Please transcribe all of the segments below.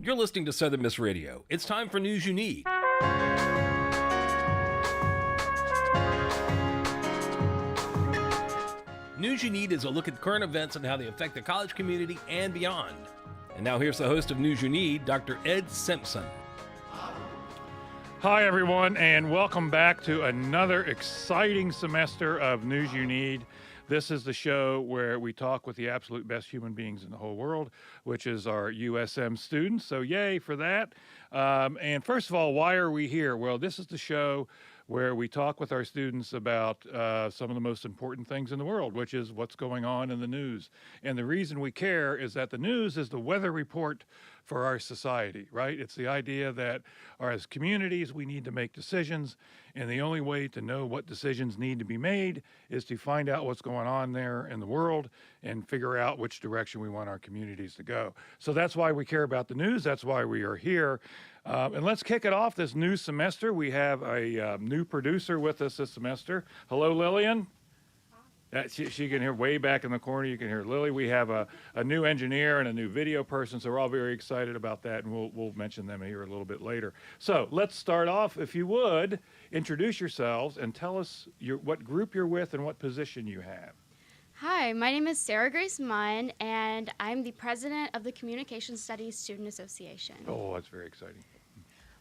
You're listening to Southern Miss Radio. It's time for News You Need. News You Need is a look at current events and how they affect the college community and beyond. And now here's the host of News You Need, Dr. Ed Simpson. Hi, everyone, and welcome back to another exciting semester of News You Need. This is the show where we talk with the absolute best human beings in the whole world, which is our USM students. So yay for that. And first of all, why are we here? Well, this is the show where we talk with our students about some of the most important things in the world, which is what's going on in the news. And the reason we care is that the news is the weather report for our society, right? It's the idea that as communities, we need to make decisions, and the only way to know what decisions need to be made is to find out what's going on there in the world and figure out which direction we want our communities to go. So that's why we care about the news. That's why we are here. And let's kick it off this new semester. We have a new producer with us this semester. Hello, Lillian. She can hear way back in the corner. You can hear Lily. We have a new engineer and a new video person, so we're all very excited about that, and we'll mention them here a little bit later. So let's start off, if you would, introduce yourselves and tell us what group you're with and what position you have. Hi, my name is Sarah Grace Munn, and I'm the president of the Communication Studies Student Association. Oh, that's very exciting.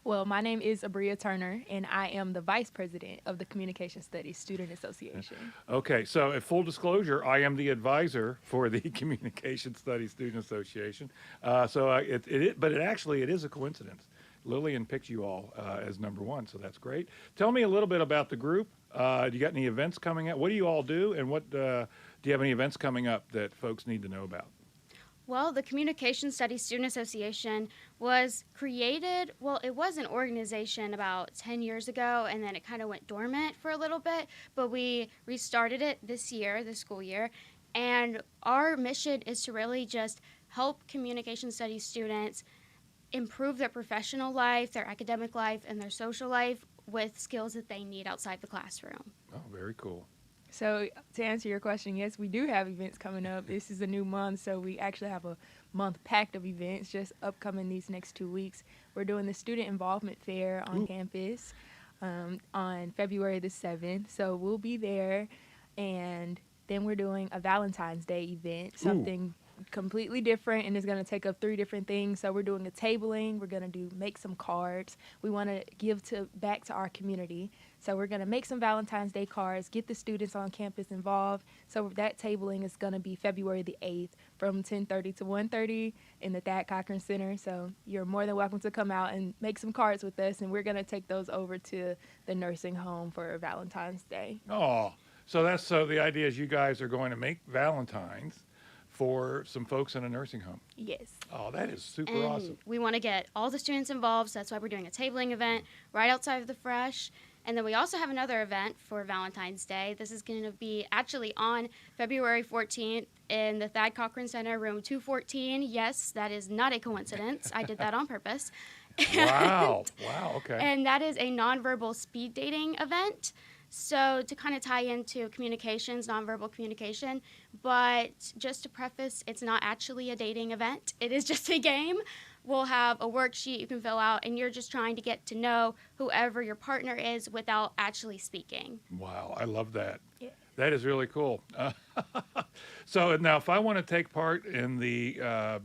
Well, my name is Abria Turner, and I am the vice president of the Communication Studies Student Association. Okay, so at full disclosure, I am the advisor for the Communication Studies Student Association. But it is a coincidence. Lillian picked you all as number one, so that's great. Tell me a little bit about the group. Do you got any events coming up? What do you all do, and what do you have any events coming up that folks need to know about? Well, the Communication Studies Student Association was created, it was an organization about 10 years ago, and then it kind of went dormant for a little bit, but we restarted it this school year, and our mission is to really just help communication studies students improve their professional life, their academic life, and their social life with skills that they need outside the classroom. Oh, very cool. So to answer your question, yes, we do have events coming up. This is a new month, so we actually have a month packed of events just upcoming these next 2 weeks. We're doing the Student Involvement Fair on campus on February the 7th, so we'll be there. And then we're doing a Valentine's Day event, something completely different, and it's going to take up 3 different things. So we're doing a tabling, we're going to make some cards. We want to give back to our community. So we're going to make some Valentine's Day cards, get the students on campus involved. So that tabling is going to be February the 8th from 10:30 to 1:30 in the Thad Cochran Center. So you're more than welcome to come out and make some cards with us, and we're going to take those over to the nursing home for Valentine's Day. Oh, so the idea is you guys are going to make Valentines for some folks in a nursing home. Yes. Oh, that is super And awesome. we want to get all the students involved, so that's why we're doing a tabling event right outside of the Fresh. And then we also have another event for Valentine's Day. This is going to be actually on February 14th in the Thad Cochran Center, room 214. Yes, that is not a coincidence. I did that on purpose. Wow, okay. And that is a nonverbal speed dating event. So to kind of tie into communications, nonverbal communication, but just to preface, it's not actually a dating event. It is just a game. We'll have a worksheet you can fill out, and you're just trying to get to know whoever your partner is without actually speaking. Wow, I love that. Yeah. That is really cool. So now if I want to take part in the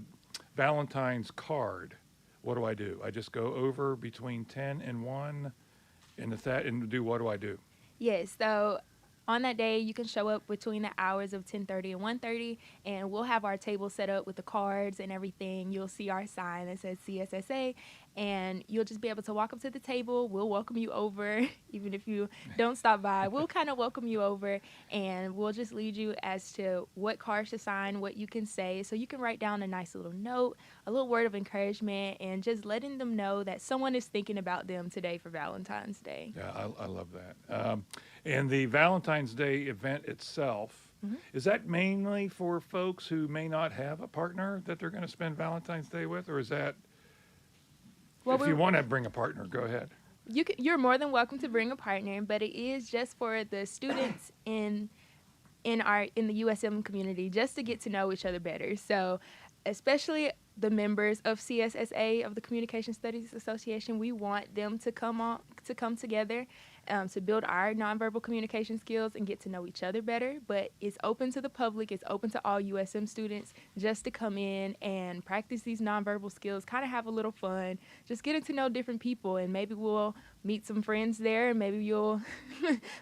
Valentine's card, what do I do? I just go over between 10 and 1 and do what do I do? Yes, so on that day, you can show up between the hours of 10:30 and 1:30, and we'll have our table set up with the cards and everything. You'll see our sign that says CSSA, and you'll just be able to walk up to the table. We'll welcome you over, even if you don't stop by. We'll kind of welcome you over, and we'll just lead you as to what cards to sign, what you can say. So you can write down a nice little note, a little word of encouragement, and just letting them know that someone is thinking about them today for Valentine's Day. Yeah, I love that. And the Valentine's Day event itself, is that mainly for folks who may not have a partner that they're going to spend Valentine's Day with, or is that, if you want to bring a partner, go ahead. You're more than welcome to bring a partner, but it is just for the students in the USM community, just to get to know each other better. So especially the members of CSSA, of the Communication Studies Association, we want them to come together to build our nonverbal communication skills and get to know each other better. But it's open to the public, it's open to all USM students just to come in and practice these nonverbal skills, kind of have a little fun, just getting to know different people, and maybe we'll meet some friends there, and maybe you'll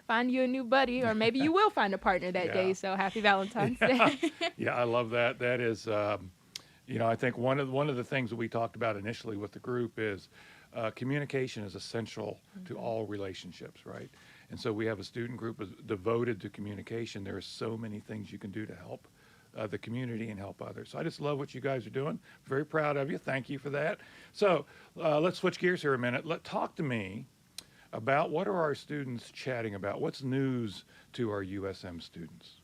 find you a new buddy, or maybe you will find a partner that day. So happy Valentine's Day. Yeah, I love that. That is, I think one of the things that we talked about initially with the group is communication is essential to all relationships, right? And so we have a student group devoted to communication. There are so many things you can do to help the community and help others. So I just love what you guys are doing. Very proud of you. Thank you for that. So let's switch gears here a minute. Talk to me about what are our students chatting about? What's news to our USM students?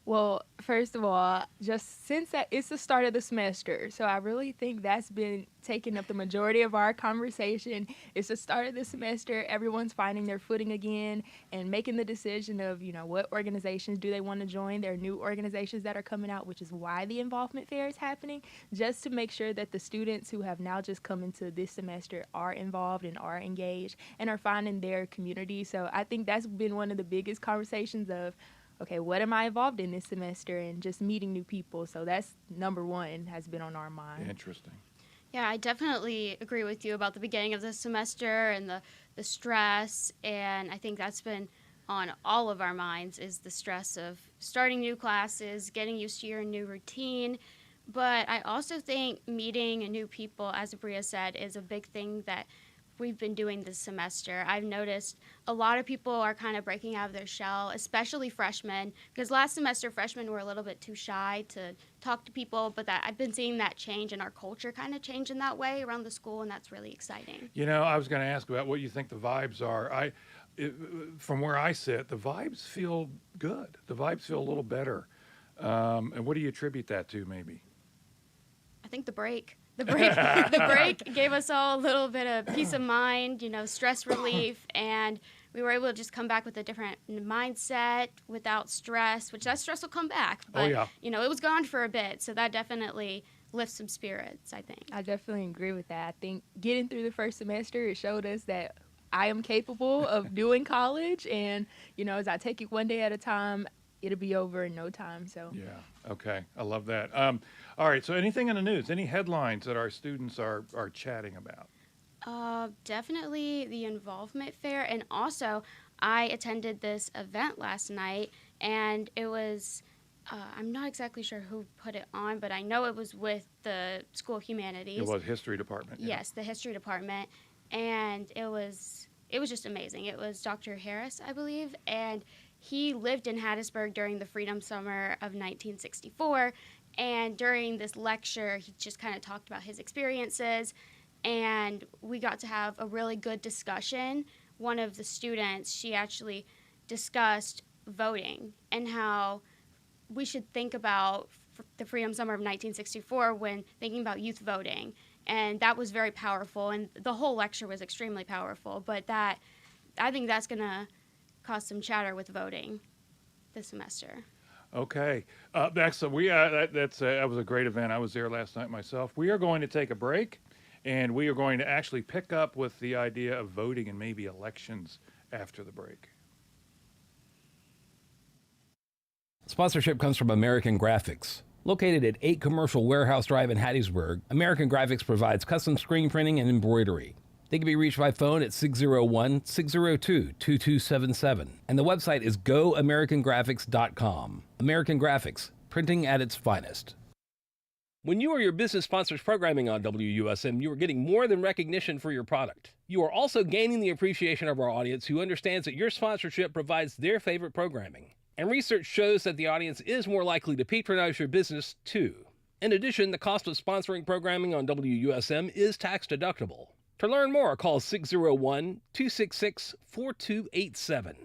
Well, first of all, just since it's the start of the semester, so I really think that's been taking up the majority of our conversation. It's the start of the semester. Everyone's finding their footing again and making the decision of, what organizations do they want to join. There are new organizations that are coming out, which is why the involvement fair is happening, just to make sure that the students who have now just come into this semester are involved and are engaged and are finding their community. So I think that's been one of the biggest conversations of, okay, what am I involved in this semester, and just meeting new people. So that's number one, has been on our mind. Interesting. Yeah, I definitely agree with you about the beginning of the semester and the stress, and I think that's been on all of our minds, is the stress of starting new classes, getting used to your new routine. But I also think meeting new people, as Bria said, is a big thing that we've been doing this semester. I've noticed a lot of people are kind of breaking out of their shell, especially freshmen, because last semester freshmen were a little bit too shy to talk to people, but I've been seeing that change in our culture kind of change in that way around the school, and that's really exciting. I was going to ask about what you think the vibes are. From where I sit, the vibes feel good. The vibes feel a little better. And what do you attribute that to, maybe? I think the break. The break gave us all a little bit of peace of mind, stress relief, and we were able to just come back with a different mindset without stress, which that stress will come back. But, it was gone for a bit, so that definitely lifts some spirits, I think. I definitely agree with that. I think getting through the first semester, it showed us that I am capable of doing college, and, as I take it one day at a time, it'll be over in no time. So yeah, okay, I love that. All right, so anything in the news, any headlines that our students are chatting about? Definitely the involvement fair, and also I attended this event last night, and it was I'm not exactly sure who put it on, but I know it was with the School of Humanities. It was History Department. Yeah. Yes, the History Department, and it was just amazing. It was Dr. Harris, I believe, and he lived in Hattiesburg during the Freedom Summer of 1964, and during this lecture, he just kind of talked about his experiences, and we got to have a really good discussion. One of the students, she actually discussed voting and how we should think about the Freedom Summer of 1964 when thinking about youth voting, and that was very powerful, and the whole lecture was extremely powerful, but I think that's going to cause some chatter with voting this semester. Okay, excellent. That was a great event. I was there last night myself. We are going to take a break, and we are going to actually pick up with the idea of voting and maybe elections after the break. Sponsorship comes from American Graphics. Located at 8 Commercial Warehouse Drive in Hattiesburg, American Graphics provides custom screen printing and embroidery. They can be reached by phone at 601-602-2277. And the website is goamericangraphics.com. American Graphics, printing at its finest. When you or your business sponsors programming on WUSM, you are getting more than recognition for your product. You are also gaining the appreciation of our audience, who understands that your sponsorship provides their favorite programming. And research shows that the audience is more likely to patronize your business, too. In addition, the cost of sponsoring programming on WUSM is tax deductible. To learn more, call 601-266-4287.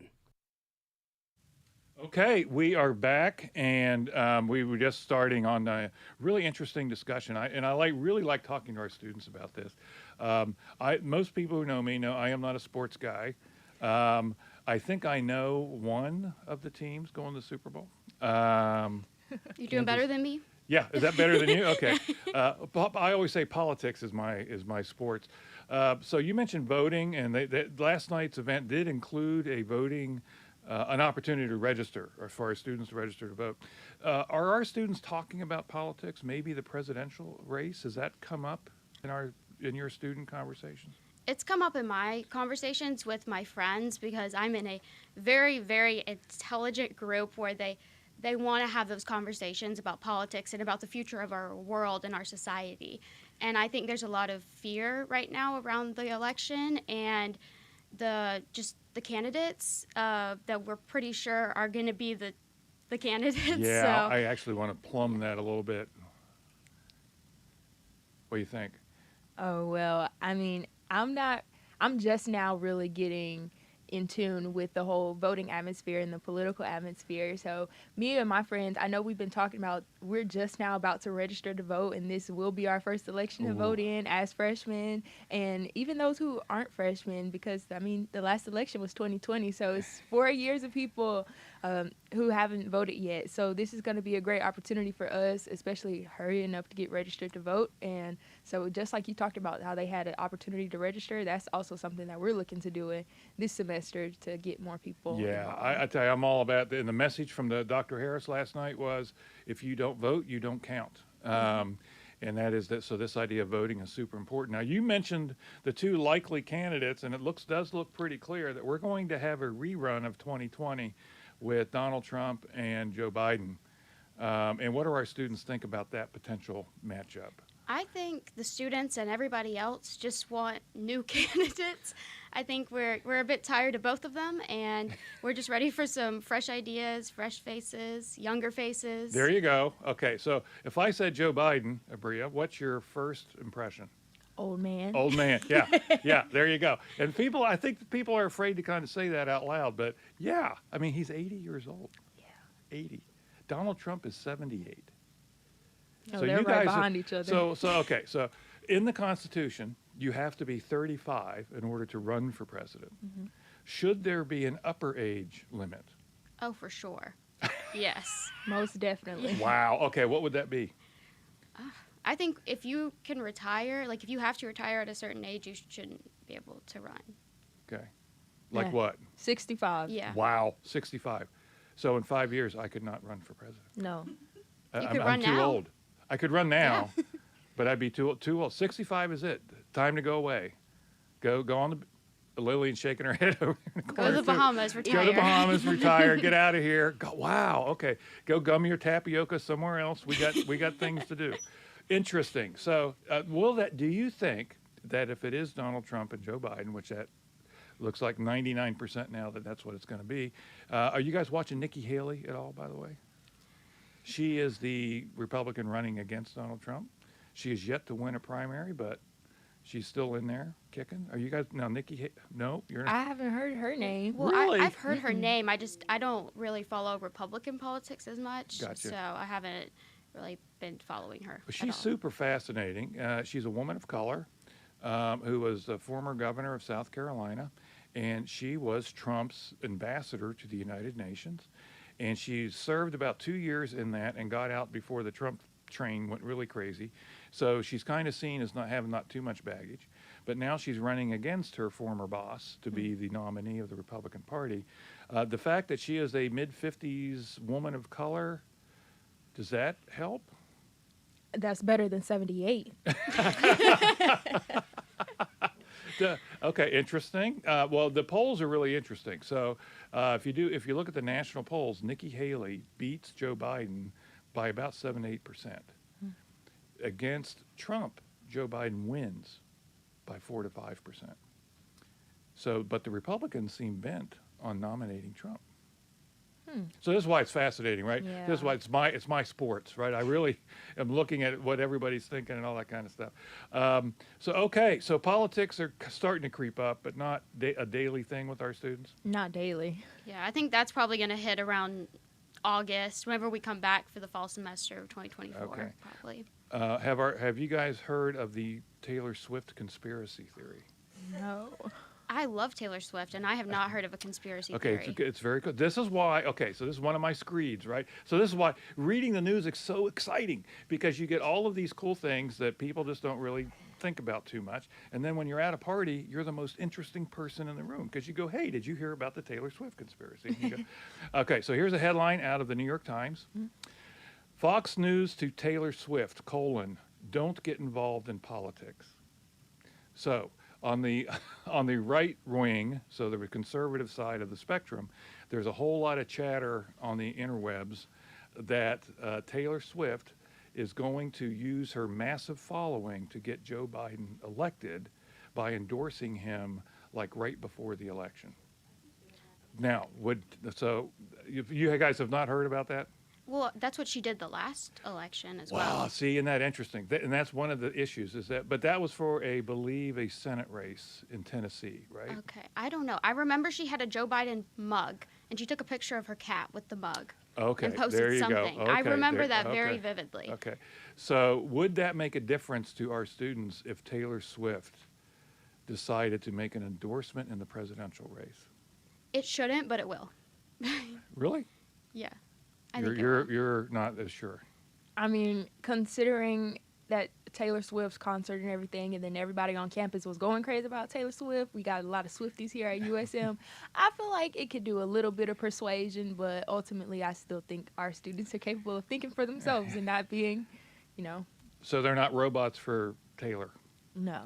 Okay, we are back, and we were just starting on a really interesting discussion. I really like talking to our students about this. Most people who know me know I am not a sports guy. I think I know one of the teams going to the Super Bowl. You're doing better than me? Yeah, is that better than you? Okay. I always say politics is my sports. So you mentioned voting, and last night's event did include a voting, an opportunity to register, or for our students to register to vote. Are our students talking about politics? Maybe the presidential race, has that come up in your student conversations? It's come up in my conversations with my friends because I'm in a very, very intelligent group where they want to have those conversations about politics and about the future of our world and our society. And I think there's a lot of fear right now around the election and the candidates that we're pretty sure are going to be the candidates. Yeah, So. I actually want to plumb that a little bit. What do you think? Oh, well, I mean, I'm just now really getting in tune with the whole voting atmosphere and the political atmosphere. So me and my friends, I know we've been talking about, we're just now about to register to vote, and this will be our first election to vote in as freshmen. And even those who aren't freshmen, because I mean, the last election was 2020, so it's 4 years of people who haven't voted yet. So this is going to be a great opportunity for us, especially hurrying up to get registered to vote. And so just like you talked about how they had an opportunity to register, that's also something that we're looking to do this semester to get more people Yeah, involved. I tell you, I'm all about that. And the message from Dr. Harris last night was, if you don't vote, you don't count. And that is that. So this idea of voting is super important. Now, you mentioned the two likely candidates, and it does look pretty clear that we're going to have a rerun of 2020 with Donald Trump and Joe Biden. And what do our students think about that potential matchup? I think the students and everybody else just want new candidates. I think we're a bit tired of both of them, and we're just ready for some fresh ideas, fresh faces, younger faces. There you go. Okay, so if I said Joe Biden, Abria, what's your first impression? Old man. Old man, yeah, yeah, there you go. And I think people are afraid to kind of say that out loud, but yeah, I mean, he's 80 years old. Yeah. 80. Donald Trump is 78. No, they're right behind each other. Okay, so in the Constitution, you have to be 35 in order to run for president. Mm-hmm. Should there be an upper age limit? Oh, for sure. Yes. Most definitely. Wow, okay, what would that be? I think if you can retire, like if you have to retire at a certain age, you shouldn't be able to run. Okay. Like Yeah. what? 65. Yeah. Wow, 65. So in 5 years, I could not run for president. No. You I'm could run too now. old. I could run now, but I'd be too old. 65 is it. Time to go away. Go on the Lillian shaking her head over in the Go corner to the too. Bahamas, retire. Go to the Bahamas, retire, get out of here. Go, wow, okay. Go gum your tapioca somewhere else. We got things to do. Interesting. So, do you think that if it is Donald Trump and Joe Biden, which that looks like 99% now that's what it's going to be, are you guys watching Nikki Haley at all, by the way? She is the Republican running against Donald Trump. She is yet to win a primary, but she's still in there kicking. Are you guys now, No, you're not. I haven't heard her name. Well, Really? I've heard her name. I don't really follow Republican politics as much, Gotcha. so I haven't really been following her. But at she's all. super fascinating. She's a woman of color who was the former governor of South Carolina, and she was Trump's ambassador to the United Nations. And she served about 2 years in that and got out before the Trump train went really crazy. So she's kind of seen as not having too much baggage. But now she's running against her former boss to be the nominee of the Republican Party. The fact that she is a mid-50s woman of color, does that help? That's better than 78. Okay, interesting. Well, the polls are really interesting. So if you look at the national polls, Nikki Haley beats Joe Biden by about 7-8%. Against Trump, Joe Biden wins by 4 to 5%. So, but the Republicans seem bent on nominating Trump. So this is why it's fascinating, right? Yeah. This is why it's my sports, right? I really am looking at what everybody's thinking and all that kind of stuff. So politics are starting to creep up, but not a daily thing with our students. Not daily. Yeah, I think that's probably going to hit around August, whenever we come back for the fall semester of 2024, Okay. probably. Have you guys heard of the Taylor Swift conspiracy theory? No. I love Taylor Swift, and I have not heard of a conspiracy Okay, theory. it's very good. This is why, okay, so this is one of my screeds, right? So this is why reading the news is so exciting, because you get all of these cool things that people just don't really think about too much. And then when you're at a party, you're the most interesting person in the room, because you go, hey, did you hear about the Taylor Swift conspiracy? And you go, okay, so here's a headline out of the New York Times. Fox News to Taylor Swift, don't get involved in politics. So on the right wing, so the conservative side of the spectrum, there's a whole lot of chatter on the interwebs that Taylor Swift is going to use her massive following to get Joe Biden elected by endorsing him like right before the election. Now, you guys have not heard about that? Well, that's what she did the last election as Wow, well. see, isn't that interesting? And that's one of the issues but that was for a Senate race in Tennessee, right? Okay, I don't know. I remember she had a Joe Biden mug, and she took a picture of her cat with the mug. Okay, And posted there you something. go. I Okay, remember there- that very okay, vividly. Okay, so would that make a difference to our students if Taylor Swift decided to make an endorsement in the presidential race? It shouldn't, but it will. Really? Yeah, I think it will. You're not as sure. I mean, considering that Taylor Swift's concert and everything, and then everybody on campus was going crazy about Taylor Swift. We got a lot of Swifties here at USM. I feel like it could do a little bit of persuasion, but ultimately I still think our students are capable of thinking for themselves and not being, So they're not robots for Taylor. no.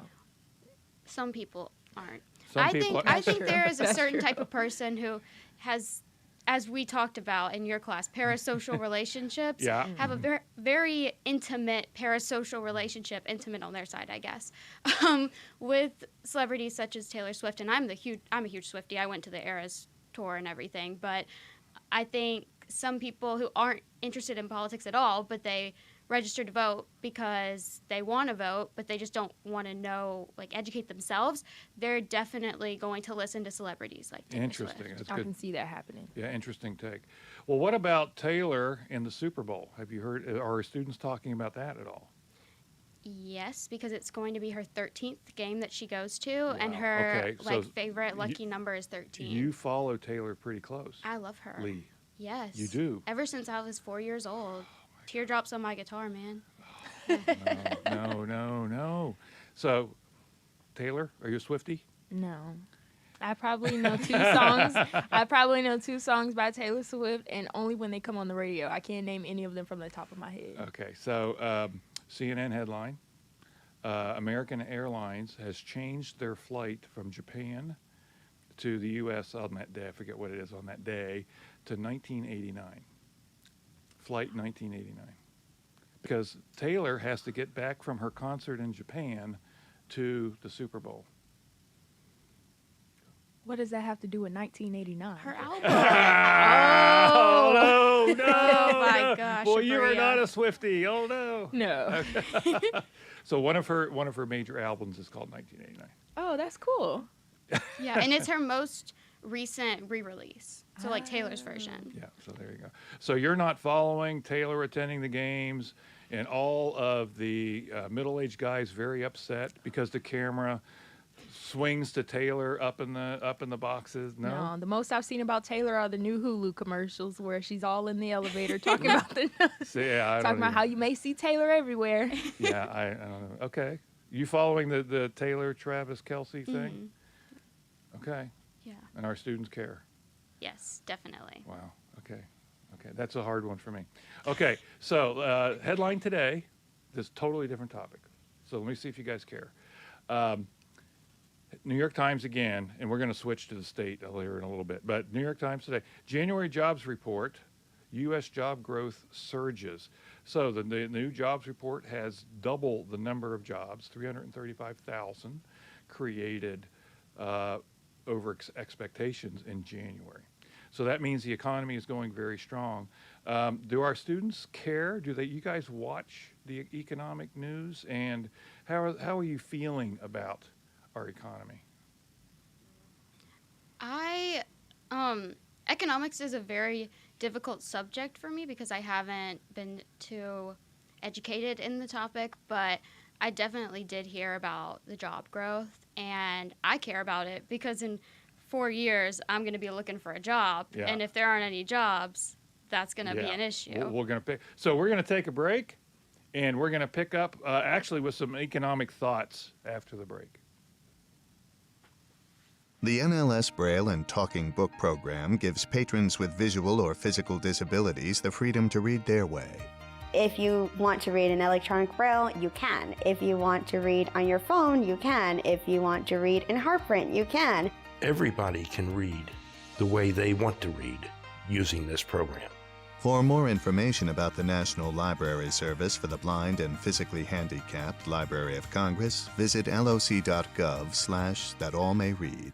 Some people aren't. Some I people think are- I think true. there is a That's certain true. type of person who has, as we talked about in your class, parasocial relationships. Yeah. Have a very very intimate parasocial relationship, intimate on their side, I guess, with celebrities such as Taylor Swift. And I'm a huge Swiftie. I went to the Eras tour and everything, but I think some people who aren't interested in politics at all, but they register to vote because they want to vote, but they just don't want to know, educate themselves, they're definitely going to listen to celebrities like Taylor Interesting. Swift. That's I good. can see that happening. Yeah, interesting take. Well, what about Taylor in the Super Bowl? Have you heard? Are students talking about that at all? Yes, because it's going to be her 13th game that she goes to, and Wow. her Okay, so favorite lucky number is 13. You follow Taylor pretty close. I love her. Lee. Yes. You do? Ever since I was 4 years old. Teardrops on my guitar, man. No. So, Taylor, are you a Swiftie? No. I probably know two songs. I probably know two songs by Taylor Swift, and only when they come on the radio. I can't name any of them from the top of my head. Okay, so CNN headline: American Airlines has changed their flight from Japan to the U.S. on that day. I forget what it is on that day to 1989. Flight 1989. Because Taylor has to get back from her concert in Japan to the Super Bowl. What does that have to do with 1989? Her album. Oh, no, Oh, my gosh, Boy, you are Abria. not a Swiftie. Oh, no. No. So one of her major albums is called 1989. Oh, that's cool. Yeah, and it's her most recent re-release. So Taylor's version. Yeah, so there you go. So you're not following Taylor attending the games, and all of the middle-aged guys very upset because the camera swings to Taylor up in the boxes. No. The most I've seen about Taylor are the new Hulu commercials where she's all in the elevator talking about Yeah, talking about how you may see Taylor everywhere. Yeah, I don't know. Okay, you following the Taylor Travis Kelsey thing? Okay, Yeah. and our students care. Yes, definitely. Wow. Okay. That's a hard one for me. Okay. So headline today, this totally different topic. So let me see if you guys care. New York Times again, and we're going to switch to the state later in a little bit. But New York Times today, January jobs report, U.S. job growth surges. So the new jobs report has double the number of jobs, 335,000 created over expectations in January. So that means the economy is going very strong. Do our students care? You guys watch the economic news? And how are you feeling about our economy? Economics is a very difficult subject for me because I haven't been too educated in the topic, but I definitely did hear about the job growth, and I care about it because in 4 years I'm going to be looking for a job, Yeah. and if there aren't any jobs, that's going to be an issue. We're going to pick. So we're going to take a break, and we're going to pick up actually with some economic thoughts after the break. The NLS Braille and Talking Book program gives patrons with visual or physical disabilities the freedom to read their way. If you want to read in electronic braille, you can. If you want to read on your phone, you can. If you want to read in heart print, you can. Everybody can read the way they want to read using this program. For more information about the National Library Service for the Blind and Physically Handicapped Library of Congress, visit loc.gov/thatallmayread.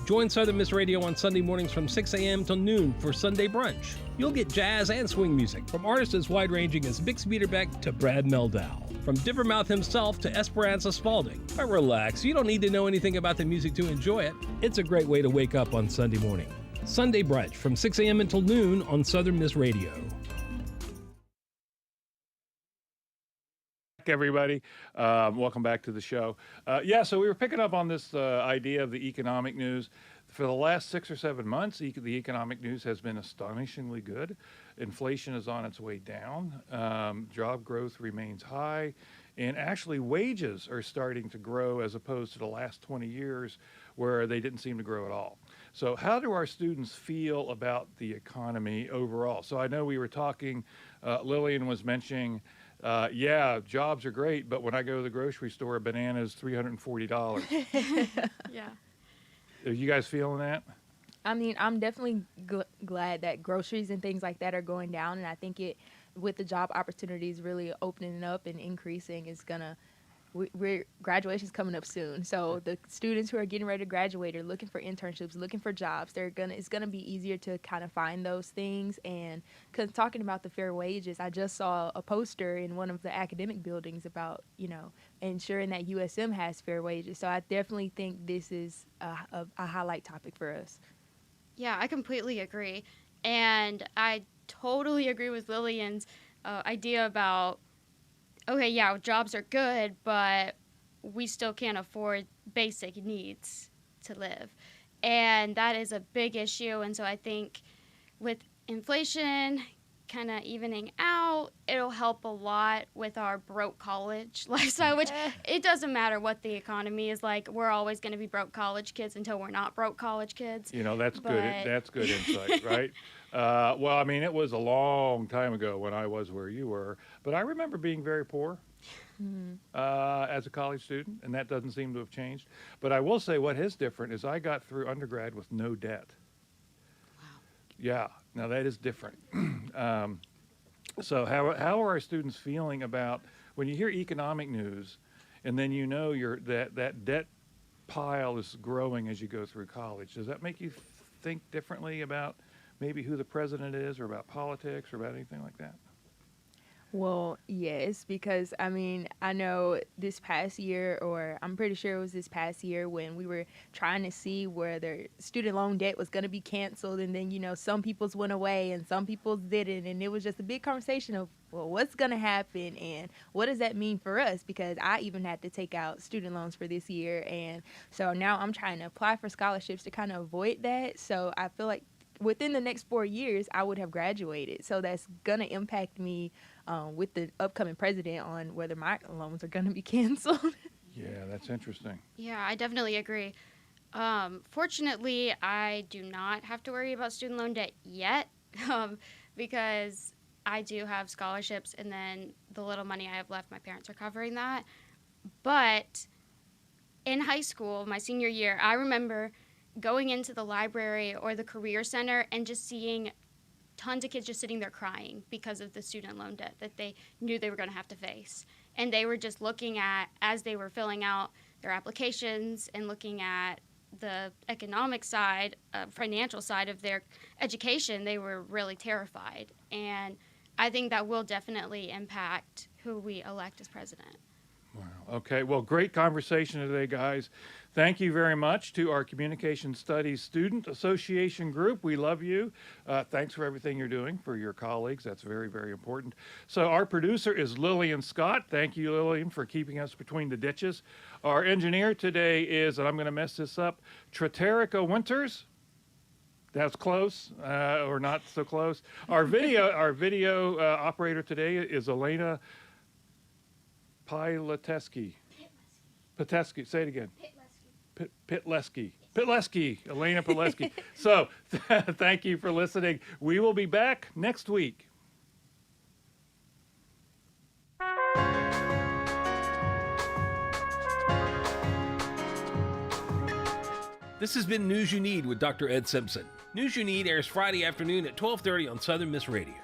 Join Southern Miss Radio on Sunday mornings from 6 a.m. till noon for Sunday Brunch. You'll get jazz and swing music from artists as wide-ranging as Bix Beiderbecke to Brad Meldau, from Dippermouth himself to Esperanza Spalding. But relax, you don't need to know anything about the music to enjoy it. It's a great way to wake up on Sunday morning. Sunday Brunch from 6 a.m. until noon on Southern Miss Radio. Everybody, welcome back to the show. So we were picking up on this idea of the economic news. For the last 6 or 7 months, the economic news has been astonishingly good. Inflation is on its way down. Job growth remains high. And actually, wages are starting to grow as opposed to the last 20 years where they didn't seem to grow at all. So how do our students feel about the economy overall? So I know we were talking, Lillian was mentioning, jobs are great, but when I go to the grocery store, a banana is $340. Yeah. Are you guys feeling that? I mean, I'm definitely glad that groceries and things like that are going down, and I think with the job opportunities really opening up and increasing, is gonna. Graduation's coming up soon, so the students who are getting ready to graduate are looking for internships, looking for jobs. It's gonna be easier to kind of find those things. And because talking about the fair wages, I just saw a poster in one of the academic buildings about ensuring that USM has fair wages. So I definitely think this is a highlight topic for us. Yeah, I completely agree. And I totally agree with Lillian's idea about, okay, yeah, jobs are good, but we still can't afford basic needs to live. And that is a big issue. And so I think with inflation kind of evening out, it'll help a lot with our broke college lifestyle, which it doesn't matter what the economy is like. We're always going to be broke college kids until we're not broke college kids. That's good. That's good insight, right? Well, I mean, it was a long time ago when I was where you were, but I remember being very poor as a college student, and that doesn't seem to have changed. But I will say what is different is I got through undergrad with no debt. Wow. Yeah, now that is different. So how are our students feeling about when you hear economic news, and then that debt pile is growing as you go through college? Does that make you think differently about maybe who the president is, or about politics, or about anything like that? Well, yes, because I mean, I know this past year, or I'm pretty sure it was this past year, when we were trying to see whether student loan debt was going to be canceled, and then, some people's went away and some people's didn't, and it was just a big conversation of, well, what's going to happen and what does that mean for us? Because I even had to take out student loans for this year, and so now I'm trying to apply for scholarships to kind of avoid that. So I feel like within the next 4 years, I would have graduated. So that's going to impact me with the upcoming president on whether my loans are going to be canceled. Yeah, that's interesting. Yeah, I definitely agree. Fortunately, I do not have to worry about student loan debt yet because I do have scholarships, and then the little money I have left, my parents are covering that. But in high school, my senior year, I remember going into the library or the career center and just seeing tons of kids just sitting there crying because of the student loan debt that they knew they were going to have to face. And they were just looking at, as they were filling out their applications and looking at the economic side, financial side of their education, they were really terrified. And I think that will definitely impact who we elect as president. Wow. Okay. Well, great conversation today, guys. Thank you very much to our Communication Studies Student Association group. We love you. Thanks for everything you're doing for your colleagues. That's very, very important. So our producer is Lillian Scott. Thank you, Lillian, for keeping us between the ditches. Our engineer today is, and I'm going to mess this up, Treterica Winters. That's close, or not so close. Our video operator today is Elena Pileteski. Pitleski. Say it again. Pitleski, Elena Pitleski. So thank you for listening. We will be back next week. This has been News You Need with Dr. Ed Simpson. News You Need airs Friday afternoon at 12:30 on Southern Miss Radio.